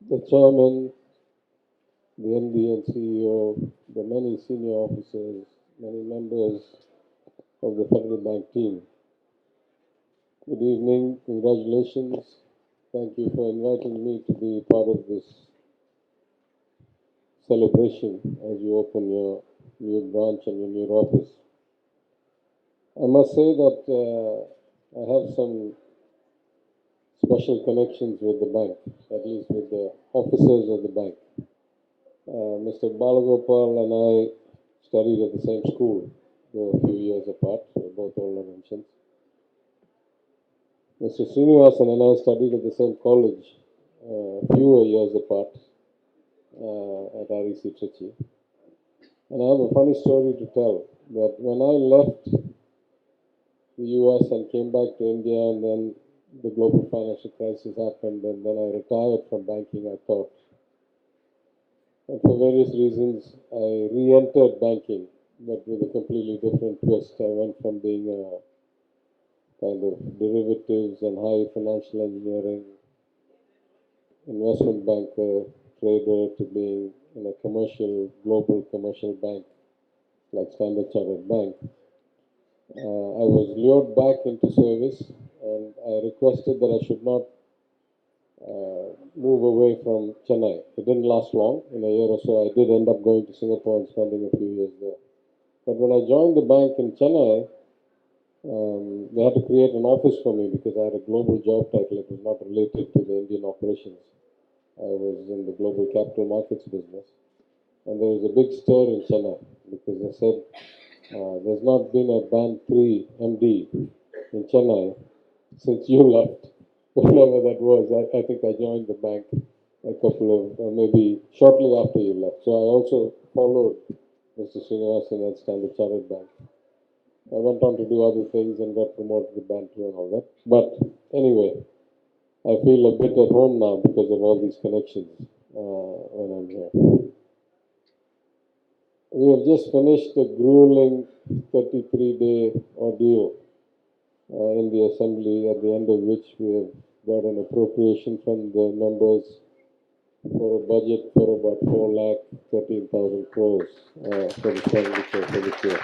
the chairman, the MD and CEO, the many senior officers, many members of the Federal Bank team. Good evening, congratulations. Thank you for inviting me to be part of this celebration as you open your new branch and your new office. I must say that I have some special connections with the bank, at least with the officers of the bank. Mr. Balagopal and I studied at the same school, though a few years apart. We're both older mentions. Mr. Srinivasan and I studied at the same college, fewer years apart, at REC Trichy. And I have a funny story to tell that when I left the US and came back to India, and then the global financial crisis happened, and then I retired from banking, I thought. And for various reasons, I re-entered banking, but with a completely different twist. I went from being a kind of derivatives and high financial engineering investment banker, trader, to being in a global commercial bank like Standard Chartered Bank. I was lured back into service, and I requested that I should not move away from Chennai. It didn't last long. In a year or so, I did end up going to Singapore and spending a few years there. But when I joined the bank in Chennai, they had to create an office for me because I had a global job title. It was not related to the Indian operations. I was in the global capital markets business. And there was a big stir in Chennai because they said there's not been a band 3 MD in Chennai since you left, whenever that was. I think I joined the bank a couple of, maybe shortly after you left. So I also followed Mr. Srinivasan at Standard Chartered Bank. I went on to do other things and got promoted to band 2 and all that. But anyway, I feel a bit at home now because of all these connections when I'm here. We have just finished a grueling 33-day ordeal in the assembly, at the end of which we have got an appropriation from the members for a budget for about 4,13,000 crores for the expenditure for this year.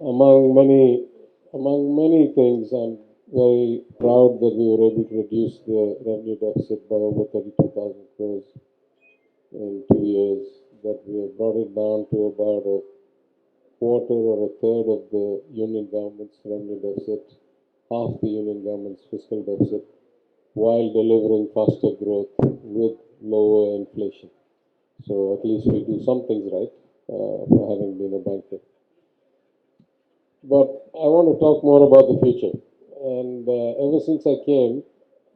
Among many things, I'm very proud that we were able to reduce the revenue deficit by over 32,000 crores in 2 years. That we have brought it down to about a quarter or a third of the union government's revenue deficit, half the union government's fiscal deficit, while delivering faster growth with lower inflation. So at least we do some things right for having been a banker. But I want to talk more about the future. And ever since I came,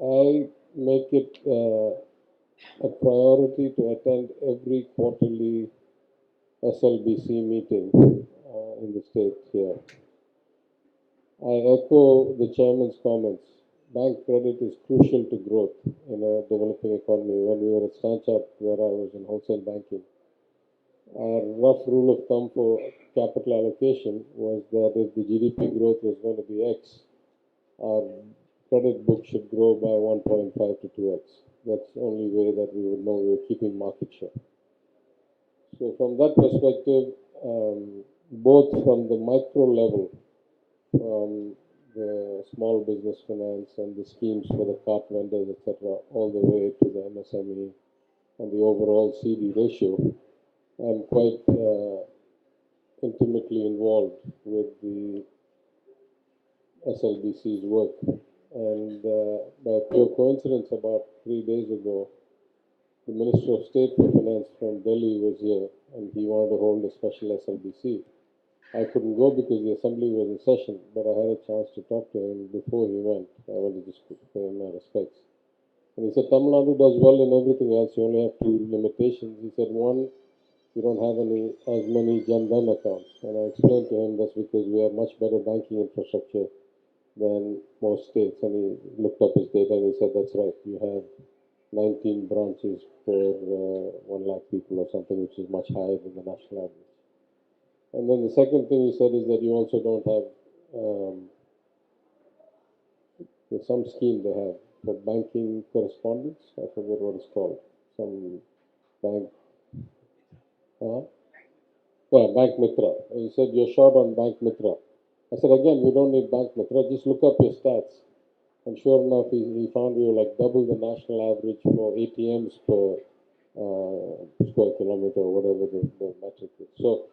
I make it a priority to attend every quarterly SLBC meeting in the state here. I echo the chairman's comments. Bank credit is crucial to growth in a developing economy. When we were at Stanchart, where I was in wholesale banking, our rough rule of thumb for capital allocation was that if the GDP growth was going to be X, our credit book should grow by 1.5 to 2X. That's the only way that we would know we were keeping market share. So from that perspective, both from the micro level, from the small business finance and the schemes for the cart vendors, etc., all the way to the MSME and the overall CD ratio, I'm quite intimately involved with the SLBC's work. And by pure coincidence, about 3 days ago, the Minister of State for Finance from Delhi was here, and he wanted to hold a special SLBC. I couldn't go because the assembly was in session, but I had a chance to talk to him before he went. I wanted to just pay him my respects. And he said, Tamil Nadu does well in everything else. You only have 2 limitations. He said, one, you don't have as many Jan Dhan accounts. And I explained to him that's because we have much better banking infrastructure than most states. And he looked up his data and he said, that's right. You have 19 branches per 1 lakh people or something, which is much higher than the national average. And then the second thing he said is that you also don't have, there's some scheme they have for banking correspondence. I forget what it's called. Some bank, Bank Mitra. He said, you're short on Bank Mitra. I said, again, we don't need Bank Mitra. Just look up your stats. And sure enough, he found we were like double the national average for ATMs per square kilometer or whatever the metric is. So,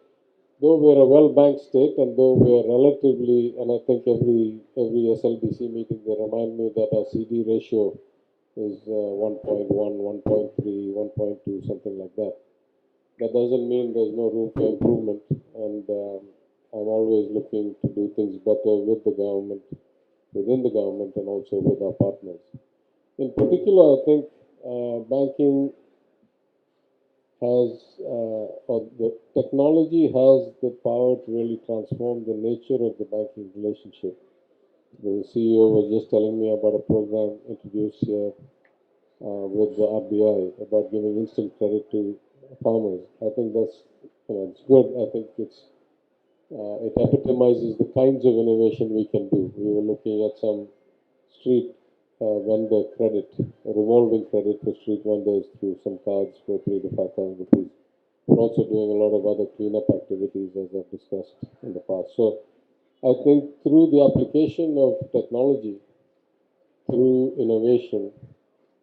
though we're a well-banked state and though we're relatively, and I think every SLBC meeting they remind me that our CD ratio is 1.1, 1.3, 1.2, something like that. That doesn't mean there's no room for improvement, and I'm always looking to do things better with the government, within the government, and also with our partners. In particular, I think banking has, or the technology has the power to really transform the nature of the banking relationship. The CEO was just telling me about a program introduced here with the RBI about giving instant credit to farmers. I think that's, it's good. I think it epitomizes the kinds of innovation we can do. We were looking at some street vendor credit, a revolving credit for street vendors through some cards for 3,000 to 5,000 rupees. We're also doing a lot of other cleanup activities as I've discussed in the past. So I think through the application of technology, through innovation,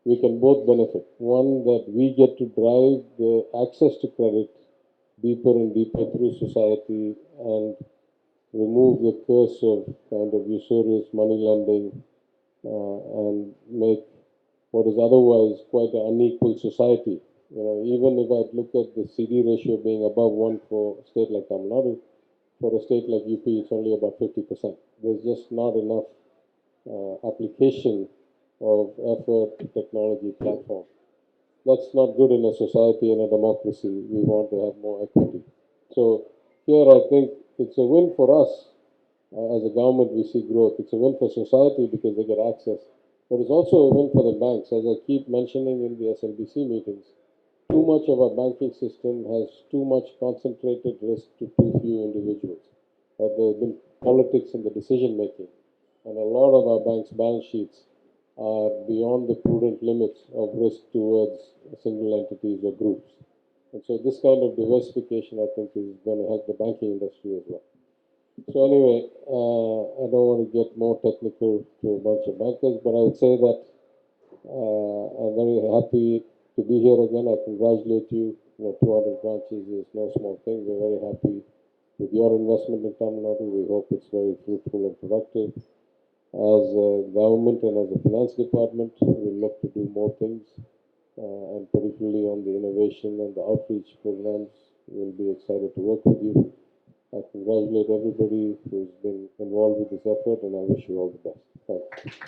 we can both benefit. One, that we get to drive the access to credit deeper and deeper through society and remove the curse of kind of usurious money lending and make what is otherwise quite an unequal society. Even if I look at the CD ratio being above 1 for a state like Tamil Nadu, for a state like UP, it's only about 50%. There's just not enough application of effort to technology platform. That's not good in a society and a democracy. We want to have more equity. So here I think it's a win for us. As a government, we see growth. It's a win for society because they get access. But it's also a win for the banks. As I keep mentioning in the SLBC meetings, too much of our banking system has too much concentrated risk to too few individuals. There have been politics in the decision making. And a lot of our banks' balance sheets are beyond the prudent limits of risk towards single entities or groups. And so this kind of diversification, I think, is going to help the banking industry as well. So anyway, I don't want to get more technical to a bunch of bankers, but I would say that I'm very happy to be here again. I congratulate you. 200 branches is no small thing. We're very happy with your investment in Tamil Nadu. We hope it's very fruitful and productive. As a government and as a finance department, we look to do more things, and particularly on the innovation and the outreach programs, we'll be excited to work with you. I congratulate everybody who's been involved with this effort, and I wish you all the best. Thanks.